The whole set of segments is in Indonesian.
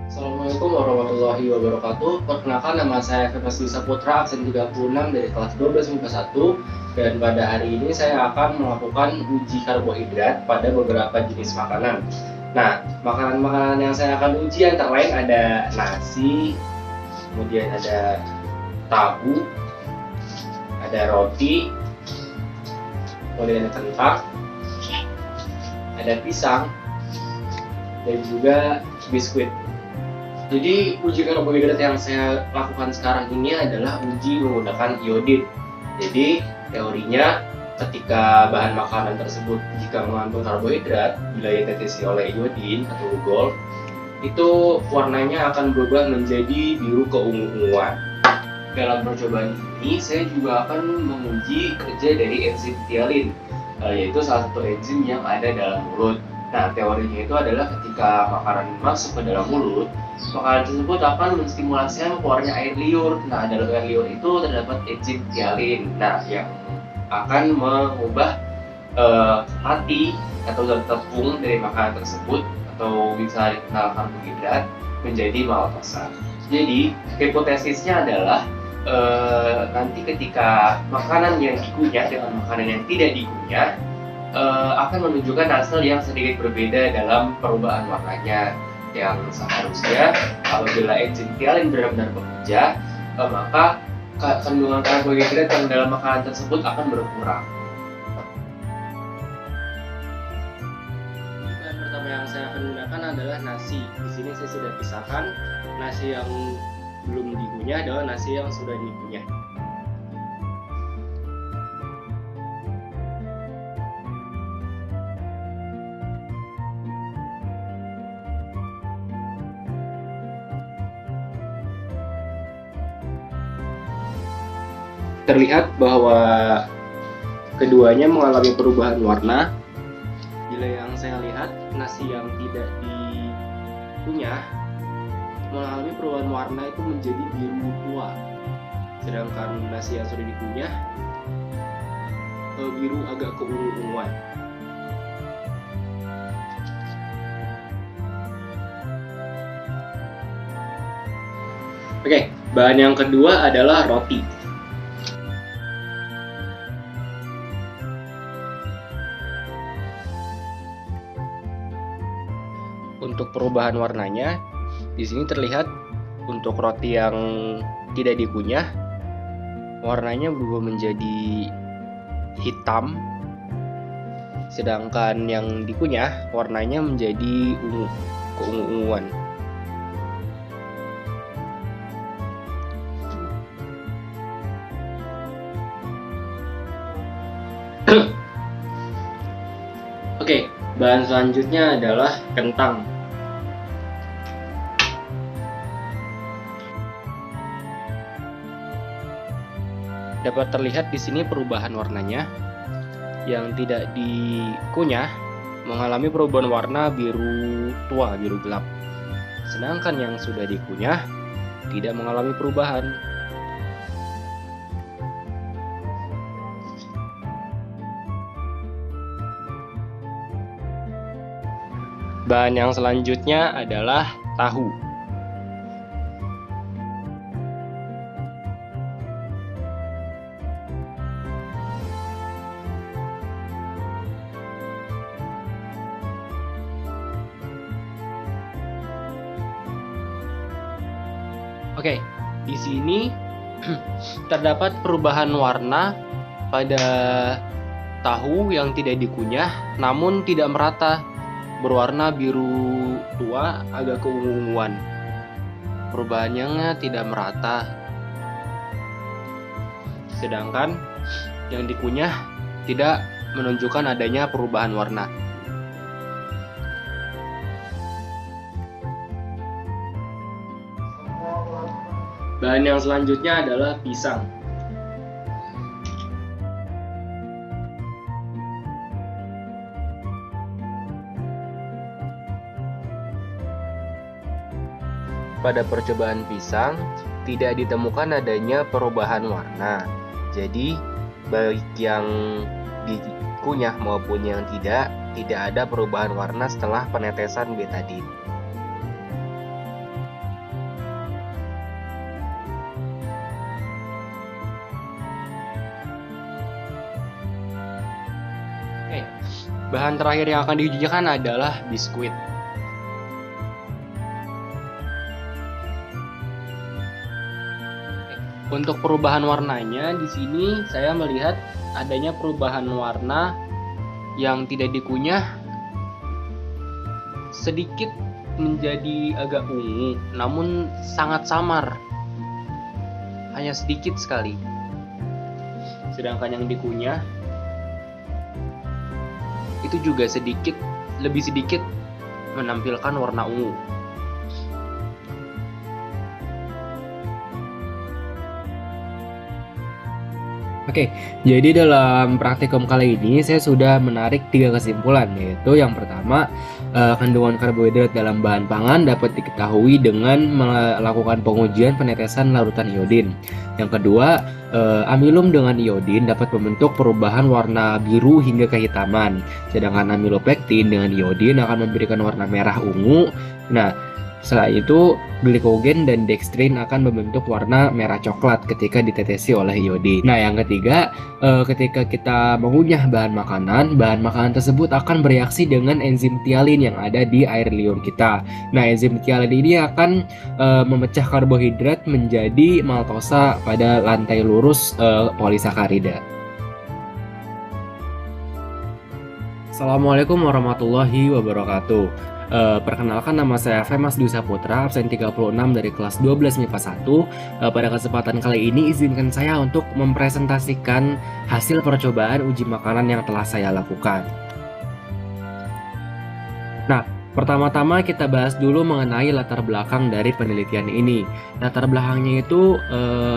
Assalamualaikum warahmatullahi wabarakatuh. Perkenalkan, nama saya Firmas Dwi Saputra, absen 36 dari kelas 12 MIPA 1. Dan pada hari ini saya akan melakukan uji karbohidrat pada beberapa jenis makanan. Nah, makanan-makanan yang saya akan uji antara lain ada nasi, kemudian ada tahu, ada roti, kemudian ada kentang, ada pisang, dan juga biskuit. Jadi uji karbohidrat yang saya lakukan sekarang ini adalah uji menggunakan iodin. Jadi teorinya ketika bahan makanan tersebut jika mengandung karbohidrat bila ditetesi oleh iodin atau gold, itu warnanya akan berubah menjadi biru keungu-unguan. Dalam percobaan ini saya juga akan menguji kerja dari enzim tialin, yaitu salah satu enzim yang ada dalam mulut. Nah, teorinya itu adalah ketika makanan masuk ke dalam mulut, makanan tersebut akan menstimulasi keluarnya air liur. Nah, dalam air liur itu terdapat enzim tialin. Nah, yang akan mengubah hati atau zat tepung dari makanan tersebut atau bisa dikenal karbohidrat menjadi maltosa. Jadi, hipotesisnya adalah nanti ketika makanan yang dikunyah dengan makanan yang tidak dikunyah akan menunjukkan hasil yang sedikit berbeda dalam perubahan warnanya, yang seharusnya apabila enzim tialin benar-benar bekerja, maka kandungan karbohidrat yang dalam makanan tersebut akan berkurang. Bahan pertama yang saya akan gunakan adalah nasi. Di sini saya sudah pisahkan nasi yang belum dikunyah adalah nasi yang sudah dikunyah. Terlihat bahwa keduanya mengalami perubahan warna. Bila yang saya lihat, nasi yang tidak dikunyah mengalami perubahan warna itu menjadi biru tua, sedangkan nasi yang sudah dikunyah biru agak keungu-unguan. Oke, bahan yang kedua adalah roti. Untuk perubahan warnanya, di sini terlihat untuk roti yang tidak dikunyah, warnanya berubah menjadi hitam, sedangkan yang dikunyah warnanya menjadi ungu, keungu-unguan. Oke, bahan selanjutnya adalah kentang. Dapat terlihat di sini perubahan warnanya. Yang tidak dikunyah mengalami perubahan warna biru tua, biru gelap. Sedangkan yang sudah dikunyah tidak mengalami perubahan. Bahan yang selanjutnya adalah tahu. Oke, di sini terdapat perubahan warna pada tahu yang tidak dikunyah, namun tidak merata, berwarna biru tua agak keunguan. Perubahannya tidak merata. Sedangkan yang dikunyah tidak menunjukkan adanya perubahan warna. Bahan yang selanjutnya adalah pisang. Pada percobaan pisang, tidak ditemukan adanya perubahan warna. Jadi, baik yang kunyah maupun yang tidak ada perubahan warna setelah penetesan betadine. Oke, bahan terakhir yang akan diujikan adalah biskuit. Untuk perubahan warnanya, di sini saya melihat adanya perubahan warna yang tidak dikunyah sedikit menjadi agak ungu, namun sangat samar, hanya sedikit sekali. Sedangkan yang dikunyah itu juga lebih sedikit menampilkan warna ungu. Oke, jadi dalam praktikum kali ini saya sudah menarik 3 kesimpulan, yaitu yang pertama, kandungan karbohidrat dalam bahan pangan dapat diketahui dengan melakukan pengujian penetesan larutan iodin. Yang kedua, amilum dengan iodin dapat membentuk perubahan warna biru hingga kehitaman, sedangkan amilopektin dengan iodin akan memberikan warna merah ungu. Nah, setelah itu, glikogen dan dextrin akan membentuk warna merah coklat ketika ditetesi oleh iodin. Nah, yang ketiga, ketika kita mengunyah bahan makanan tersebut akan bereaksi dengan enzim tialin yang ada di air liur kita. Nah, enzim tialin ini akan memecah karbohidrat menjadi maltosa pada lantai lurus polisakarida. Assalamualaikum warahmatullahi wabarakatuh. Perkenalkan, nama saya Femas Dwi Saputra, absen 36 dari kelas 12 MIPA 1. Pada kesempatan kali ini izinkan saya untuk mempresentasikan hasil percobaan uji makanan yang telah saya lakukan. Nah, pertama-tama kita bahas dulu mengenai latar belakang dari penelitian ini. Latar belakangnya itu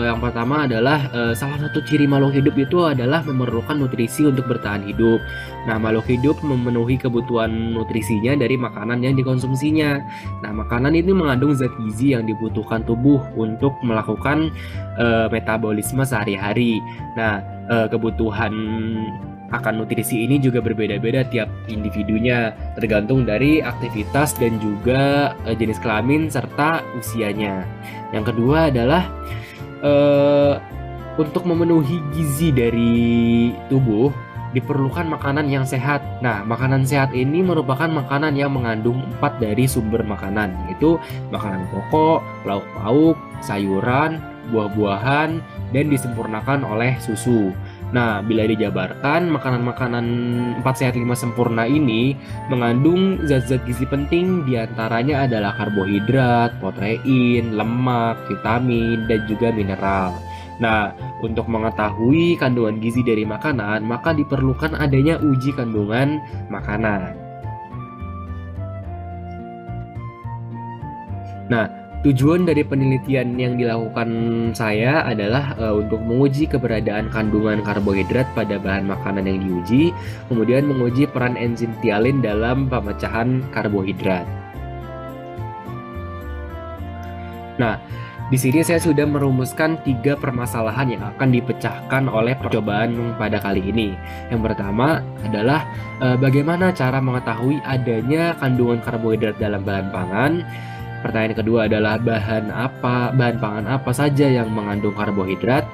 yang pertama adalah salah satu ciri makhluk hidup itu adalah memerlukan nutrisi untuk bertahan hidup. Nah, makhluk hidup memenuhi kebutuhan nutrisinya dari makanan yang dikonsumsinya. Nah, makanan ini mengandung zat gizi yang dibutuhkan tubuh untuk melakukan metabolisme sehari-hari. Nah, kebutuhan akan nutrisi ini juga berbeda-beda tiap individunya, tergantung dari aktivitas dan juga jenis kelamin serta usianya. Yang kedua adalah untuk memenuhi gizi dari tubuh diperlukan makanan yang sehat. Nah, makanan sehat ini merupakan makanan yang mengandung 4 dari sumber makanan, yaitu makanan pokok, lauk pauk, sayuran, buah-buahan, dan disempurnakan oleh susu. Nah, bila dijabarkan, makanan-makanan 4 sehat 5 sempurna ini mengandung zat-zat gizi penting, diantaranya adalah karbohidrat, protein, lemak, vitamin, dan juga mineral. Nah, untuk mengetahui kandungan gizi dari makanan, maka diperlukan adanya uji kandungan makanan. Nah, tujuan dari penelitian yang dilakukan saya adalah untuk menguji keberadaan kandungan karbohidrat pada bahan makanan yang diuji, kemudian menguji peran enzim tialin dalam pemecahan karbohidrat. Nah, di sini saya sudah merumuskan 3 permasalahan yang akan dipecahkan oleh percobaan pada kali ini. Yang pertama adalah bagaimana cara mengetahui adanya kandungan karbohidrat dalam bahan pangan. Pertanyaan kedua adalah bahan pangan apa saja yang mengandung karbohidrat.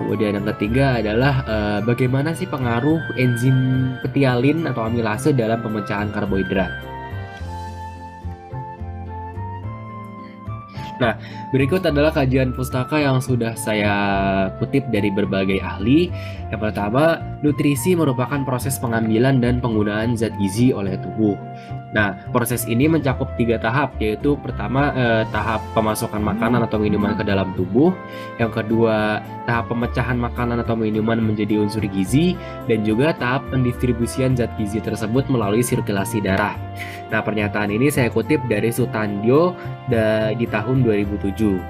Kemudian yang ketiga adalah bagaimana sih pengaruh enzim petialin atau amilase dalam pemecahan karbohidrat. Nah, berikut adalah kajian pustaka yang sudah saya kutip dari berbagai ahli. Yang pertama, nutrisi merupakan proses pengambilan dan penggunaan zat gizi oleh tubuh. Nah, proses ini mencakup 3 tahap, yaitu pertama tahap pemasukan makanan atau minuman ke dalam tubuh. Yang kedua, tahap pemecahan makanan atau minuman menjadi unsur gizi, dan juga tahap pendistribusian zat gizi tersebut melalui sirkulasi darah. Nah, pernyataan ini saya kutip dari Sutandio di tahun 2007.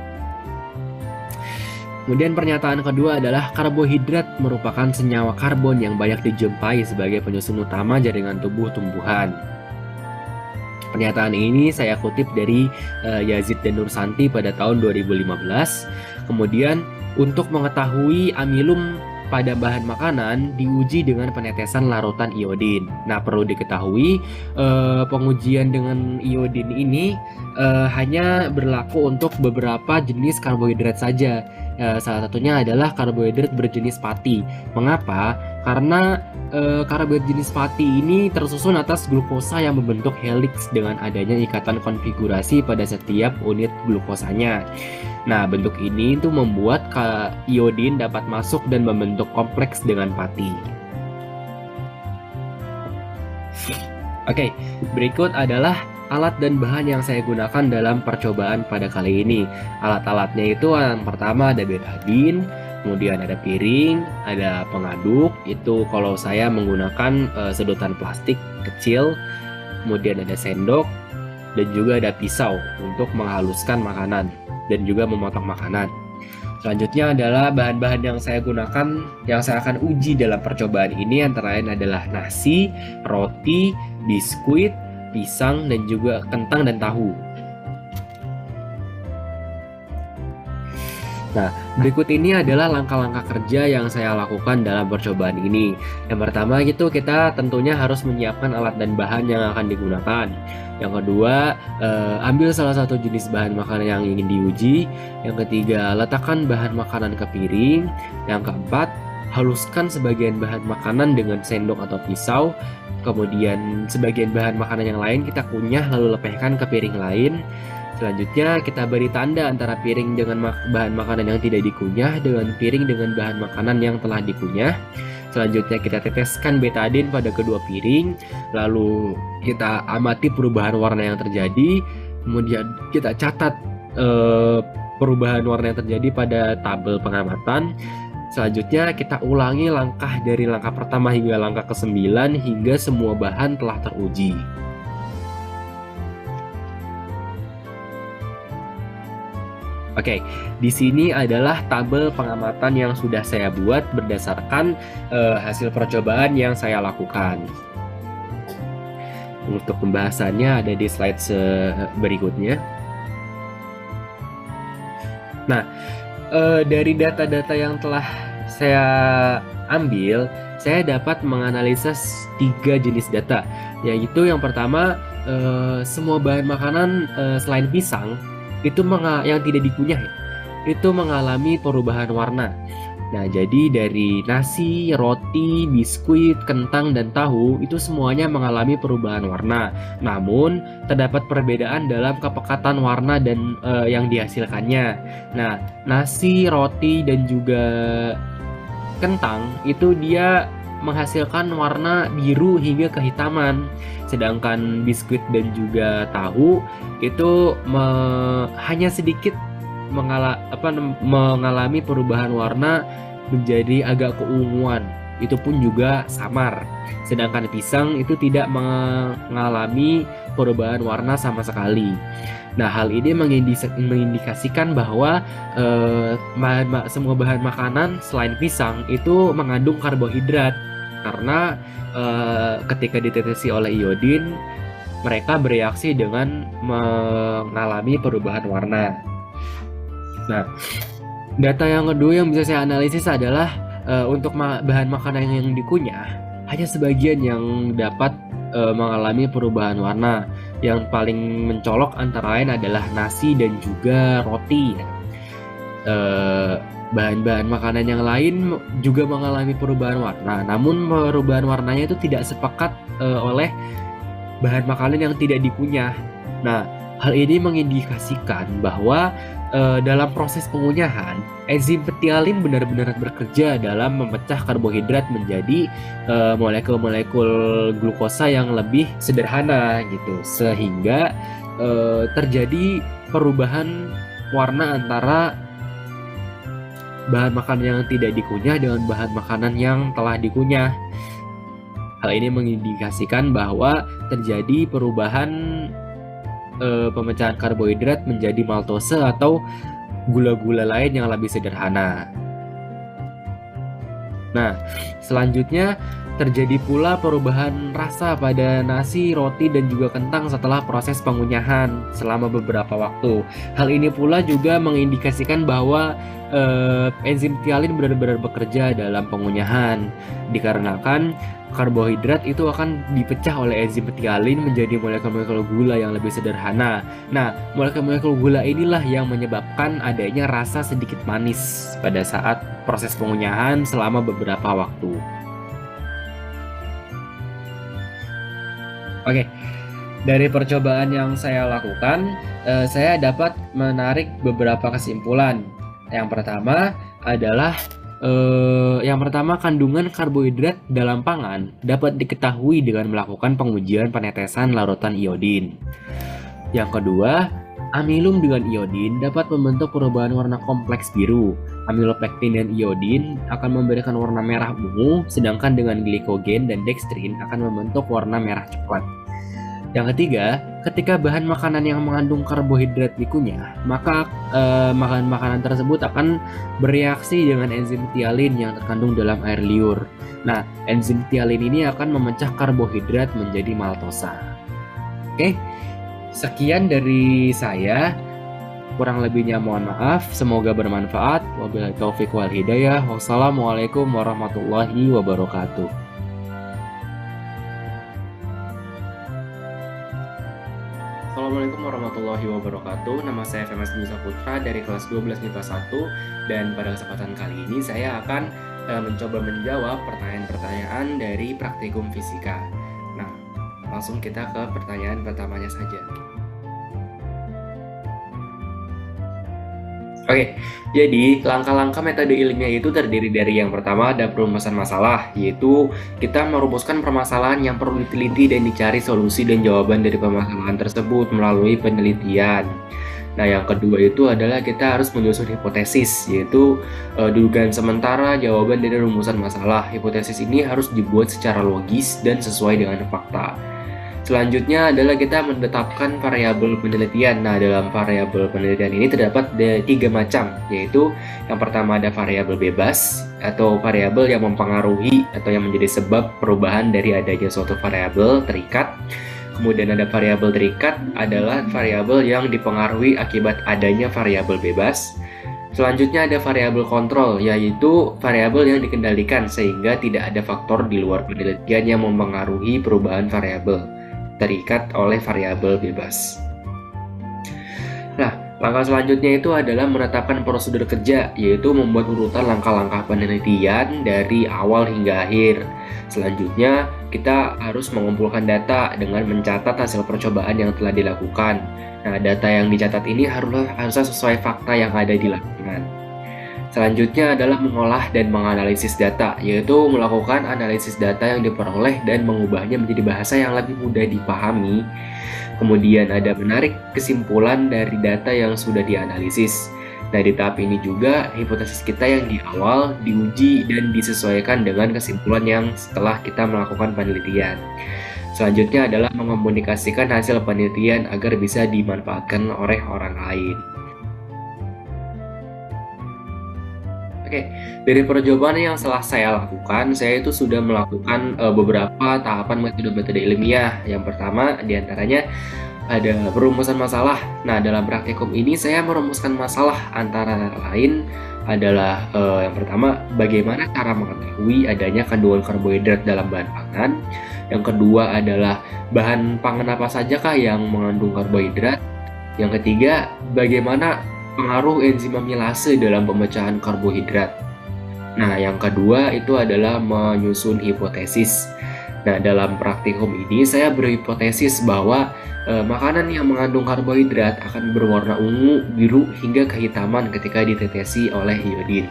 Kemudian pernyataan kedua adalah karbohidrat merupakan senyawa karbon yang banyak dijumpai sebagai penyusun utama jaringan tubuh tumbuhan. Pernyataan ini saya kutip dari Yazid dan Nursanti pada tahun 2015. Kemudian untuk mengetahui amilum pada bahan makanan diuji dengan penetesan larutan iodin. Nah, perlu diketahui pengujian dengan iodin ini hanya berlaku untuk beberapa jenis karbohidrat saja. Salah satunya adalah karbohidrat berjenis pati. Mengapa? Karena karbohidrat jenis pati ini tersusun atas glukosa yang membentuk helix dengan adanya ikatan konfigurasi pada setiap unit glukosanya. Nah, bentuk ini itu membuat iodin dapat masuk dan membentuk kompleks dengan pati. Oke, berikut adalah alat dan bahan yang saya gunakan dalam percobaan pada kali ini. Alat-alatnya itu yang pertama ada betadin, kemudian ada piring, ada pengaduk. Itu kalau saya menggunakan sedotan plastik kecil, kemudian ada sendok, dan juga ada pisau untuk menghaluskan makanan dan juga memotong makanan. Selanjutnya adalah bahan-bahan yang saya gunakan, yang saya akan uji dalam percobaan ini antara lain adalah nasi, roti, biskuit, pisang, dan juga kentang dan tahu. Nah, berikut ini adalah langkah-langkah kerja yang saya lakukan dalam percobaan ini. Yang pertama gitu, kita tentunya harus menyiapkan alat dan bahan yang akan digunakan. Yang kedua, ambil salah satu jenis bahan makanan yang ingin diuji. Yang ketiga, letakkan bahan makanan ke piring. Yang keempat, haluskan sebagian bahan makanan dengan sendok atau pisau. Kemudian sebagian bahan makanan yang lain kita kunyah lalu lepehkan ke piring lain. Selanjutnya kita beri tanda antara piring dengan bahan makanan yang tidak dikunyah dengan piring dengan bahan makanan yang telah dikunyah. Selanjutnya kita teteskan betadin pada kedua piring, lalu kita amati perubahan warna yang terjadi. Kemudian kita catat perubahan warna yang terjadi pada tabel pengamatan. Selanjutnya kita ulangi langkah dari langkah pertama hingga langkah ke-9 hingga semua bahan telah teruji. Oke, di sini adalah tabel pengamatan yang sudah saya buat berdasarkan hasil percobaan yang saya lakukan. Untuk pembahasannya ada di slide berikutnya. Nah, dari data-data yang telah saya ambil, saya dapat menganalisis 3 jenis data, yaitu yang pertama, semua bahan makanan selain pisang itu yang tidak dikunyah itu mengalami perubahan warna. Nah, jadi dari nasi, roti, biskuit, kentang, dan tahu itu semuanya mengalami perubahan warna. Namun terdapat perbedaan dalam kepekatan warna dan yang dihasilkannya. Nah, nasi, roti, dan juga kentang itu dia menghasilkan warna biru hingga kehitaman, sedangkan biskuit dan juga tahu itu hanya sedikit mengalami perubahan warna menjadi agak keunguan, itu pun juga samar. Sedangkan pisang itu tidak mengalami perubahan warna sama sekali. Nah, hal ini mengindikasikan bahwa semua bahan makanan selain pisang itu mengandung karbohidrat, karena ketika ditetesi oleh iodin, mereka bereaksi dengan mengalami perubahan warna. Nah, data yang kedua yang bisa saya analisis adalah untuk bahan makanan yang dikunyah, hanya sebagian yang dapat mengalami perubahan warna. Yang paling mencolok antara lain adalah nasi dan juga roti. Bahan-bahan makanan yang lain juga mengalami perubahan warna, namun perubahan warnanya itu tidak sepekat oleh bahan makanan yang tidak dikunyah. Nah, hal ini mengindikasikan bahwa dalam proses pengunyahan, enzim petialin benar-benar bekerja dalam memecah karbohidrat menjadi molekul-molekul glukosa yang lebih sederhana gitu, sehingga terjadi perubahan warna antara bahan makanan yang tidak dikunyah dengan bahan makanan yang telah dikunyah. Hal ini mengindikasikan bahwa terjadi perubahan pemecahan karbohidrat menjadi maltose atau gula-gula lain yang lebih sederhana. Nah, selanjutnya terjadi pula perubahan rasa pada nasi, roti, dan juga kentang setelah proses pengunyahan selama beberapa waktu. Hal ini pula juga mengindikasikan bahwa enzim tialin benar-benar bekerja dalam pengunyahan, dikarenakan karbohidrat itu akan dipecah oleh enzim tialin menjadi molekul-molekul gula yang lebih sederhana. Nah, molekul-molekul gula inilah yang menyebabkan adanya rasa sedikit manis pada saat proses pengunyahan selama beberapa waktu. Oke, dari percobaan yang saya lakukan, saya dapat menarik beberapa kesimpulan. Yang pertama adalah kandungan karbohidrat dalam pangan dapat diketahui dengan melakukan pengujian penetesan larutan iodin. Yang kedua, amilum dengan iodin dapat membentuk perubahan warna kompleks biru. Amilopektin dan iodin akan memberikan warna merah ungu, sedangkan dengan glikogen dan dextrin akan membentuk warna merah coklat. Yang ketiga, ketika bahan makanan yang mengandung karbohidrat dikunyah, maka makanan tersebut akan bereaksi dengan enzim tialin yang terkandung dalam air liur. Nah, enzim tialin ini akan memecah karbohidrat menjadi maltosa. Oke, sekian dari saya. Kurang lebihnya mohon maaf. Semoga bermanfaat. Wabillahi taufiq wal hidayah. Wassalamualaikum warahmatullahi wabarakatuh. Assalamualaikum warahmatullahi wabarakatuh. Nama saya Femas Dwi Saputra dari kelas 12 MIPA 1, dan pada kesempatan kali ini saya akan mencoba menjawab pertanyaan-pertanyaan dari praktikum fisika. Nah, langsung kita ke pertanyaan pertamanya saja. Oke, jadi langkah-langkah metode ilmiah itu terdiri dari yang pertama ada perumusan masalah, yaitu kita merumuskan permasalahan yang perlu diteliti dan dicari solusi dan jawaban dari permasalahan tersebut melalui penelitian. Nah, yang kedua itu adalah kita harus menyusun hipotesis, yaitu dugaan sementara jawaban dari rumusan masalah. Hipotesis ini harus dibuat secara logis dan sesuai dengan fakta. Selanjutnya adalah kita menetapkan variabel penelitian. Nah, dalam variabel penelitian ini terdapat 3 macam, yaitu yang pertama ada variabel bebas atau variabel yang mempengaruhi atau yang menjadi sebab perubahan dari adanya suatu variabel terikat. Kemudian ada variabel terikat adalah variabel yang dipengaruhi akibat adanya variabel bebas. Selanjutnya ada variabel kontrol, yaitu variabel yang dikendalikan sehingga tidak ada faktor di luar penelitian yang mempengaruhi perubahan variabel terikat oleh variabel bebas. Nah, langkah selanjutnya itu adalah menetapkan prosedur kerja, yaitu membuat urutan langkah-langkah penelitian dari awal hingga akhir. Selanjutnya, kita harus mengumpulkan data dengan mencatat hasil percobaan yang telah dilakukan. Nah, data yang dicatat ini harusnya sesuai fakta yang ada di lapangan. Selanjutnya adalah mengolah dan menganalisis data, yaitu melakukan analisis data yang diperoleh dan mengubahnya menjadi bahasa yang lebih mudah dipahami. Kemudian ada menarik kesimpulan dari data yang sudah dianalisis. Nah, di tahap ini juga hipotesis kita yang di awal diuji dan disesuaikan dengan kesimpulan yang setelah kita melakukan penelitian. Selanjutnya adalah mengomunikasikan hasil penelitian agar bisa dimanfaatkan oleh orang lain. Oke, dari percobaan yang telah saya lakukan, saya itu sudah melakukan beberapa tahapan metode-metode ilmiah. Yang pertama diantaranya ada perumusan masalah. Nah, dalam praktikum ini saya merumuskan masalah antara lain adalah yang pertama, bagaimana cara mengetahui adanya kandungan karbohidrat dalam bahan pangan. Yang kedua adalah bahan pangan apa sajakah yang mengandung karbohidrat. Yang ketiga, bagaimana pengaruh enzim amilase dalam pemecahan karbohidrat. Nah, yang kedua itu adalah menyusun hipotesis. Nah, dalam praktikum ini saya berhipotesis bahwa makanan yang mengandung karbohidrat akan berwarna ungu, biru, hingga kehitaman ketika ditetesi oleh iodin.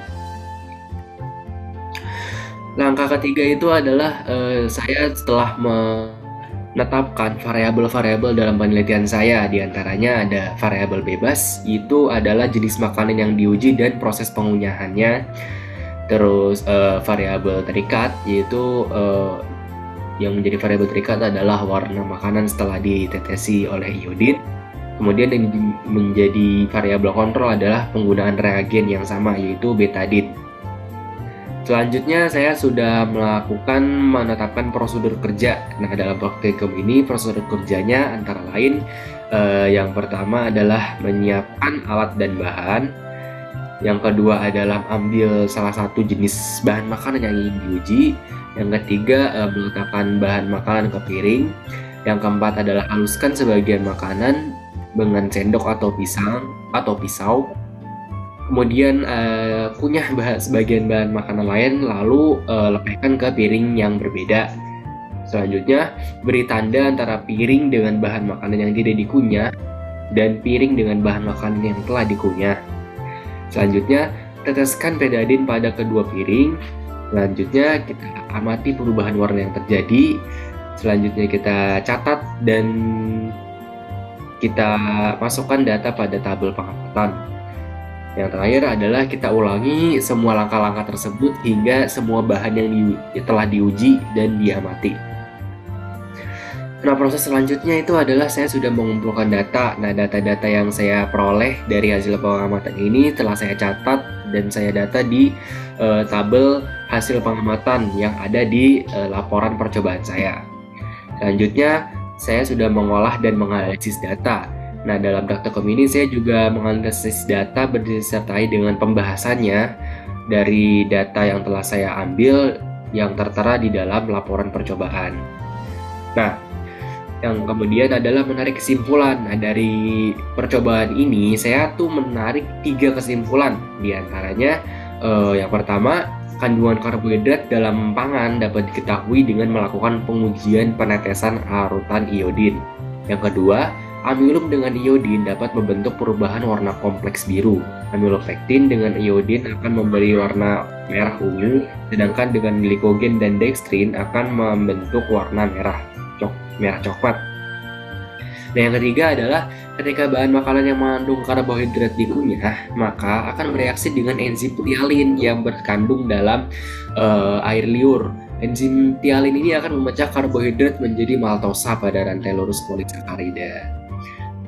Langkah ketiga itu adalah saya setelah menetapkan variabel-variabel dalam penelitian saya, diantaranya ada variabel bebas, itu adalah jenis makanan yang diuji dan proses pengunyahannya. Terus variabel terikat, yaitu yang menjadi variabel terikat adalah warna makanan setelah ditetesi oleh iodin. Kemudian yang menjadi variabel kontrol adalah penggunaan reagen yang sama, yaitu betadine. Selanjutnya saya sudah menetapkan prosedur kerja. Nah, dalam praktikum ini prosedur kerjanya antara lain yang pertama adalah menyiapkan alat dan bahan. Yang kedua adalah ambil salah satu jenis bahan makanan yang ingin diuji. Yang ketiga meletakkan bahan makanan ke piring. Yang keempat adalah haluskan sebagian makanan dengan sendok atau pisau. Kemudian kunyah sebagian bahan makanan lain, lalu lepaskan ke piring yang berbeda. Selanjutnya, beri tanda antara piring dengan bahan makanan yang tidak dikunyah dan piring dengan bahan makanan yang telah dikunyah. Selanjutnya, teteskan betadine pada kedua piring. Selanjutnya, kita amati perubahan warna yang terjadi. Selanjutnya, kita catat dan kita masukkan data pada tabel pengamatan. Yang terakhir adalah kita ulangi semua langkah-langkah tersebut hingga semua bahan yang telah diuji dan diamati. Nah, proses selanjutnya itu adalah saya sudah mengumpulkan data. Nah, data-data yang saya peroleh dari hasil pengamatan ini telah saya catat dan saya data di tabel hasil pengamatan yang ada di laporan percobaan saya. Selanjutnya, saya sudah mengolah dan menganalisis data. Nah, dalam praktikum ini saya juga menganalisis data disertai dengan pembahasannya dari data yang telah saya ambil yang tertera di dalam laporan percobaan. Nah, yang kemudian adalah menarik kesimpulan. Nah, dari percobaan ini saya menarik 3 kesimpulan. Di antaranya yang pertama, kandungan karbohidrat dalam pangan dapat diketahui dengan melakukan pengujian penetesan larutan iodin. Yang kedua, amilum dengan iodin dapat membentuk perubahan warna kompleks biru. Amilopektin dengan iodin akan memberi warna merah ungu, sedangkan dengan glikogen dan dextrin akan membentuk warna merah coklat. Nah, yang ketiga adalah ketika bahan makanan yang mengandung karbohidrat dikunyah, maka akan bereaksi dengan enzim tialin yang berkandung dalam air liur. Enzim tialin ini akan memecah karbohidrat menjadi maltosa pada rantai lurus polisakarida.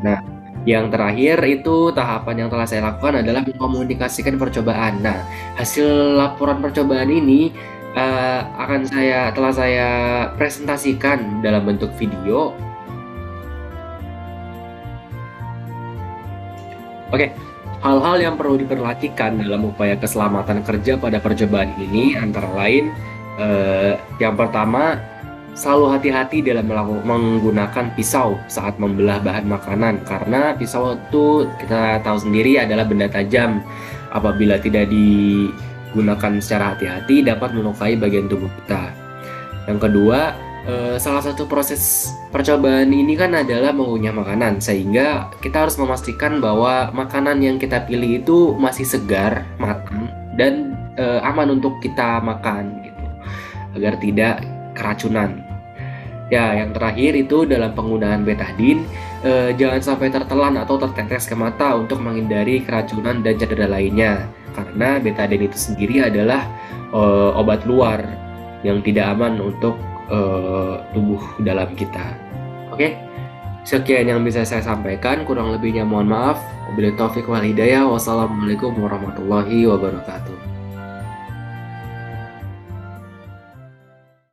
Nah, yang terakhir itu tahapan yang telah saya lakukan adalah mengkomunikasikan percobaan. Nah, hasil laporan percobaan ini telah saya presentasikan dalam bentuk video. Oke, hal-hal yang perlu diperhatikan dalam upaya keselamatan kerja pada percobaan ini antara lain yang pertama, selalu hati-hati dalam menggunakan pisau saat membelah bahan makanan, karena pisau itu kita tahu sendiri adalah benda tajam. Apabila tidak digunakan secara hati-hati dapat melukai bagian tubuh kita. Yang kedua, salah satu proses percobaan ini kan adalah mengunyah makanan, sehingga kita harus memastikan bahwa makanan yang kita pilih itu masih segar, matang, dan aman untuk kita makan gitu, agar tidak keracunan. Ya, yang terakhir itu dalam penggunaan betadine, jangan sampai tertelan atau tertetes ke mata untuk menghindari keracunan dan cedera lainnya, karena betadine itu sendiri adalah obat luar yang tidak aman untuk tubuh dalam kita. Oke, sekian yang bisa saya sampaikan, kurang lebihnya mohon maaf. Wabillahi taufiq wal hidayah. Wassalamualaikum warahmatullahi wabarakatuh.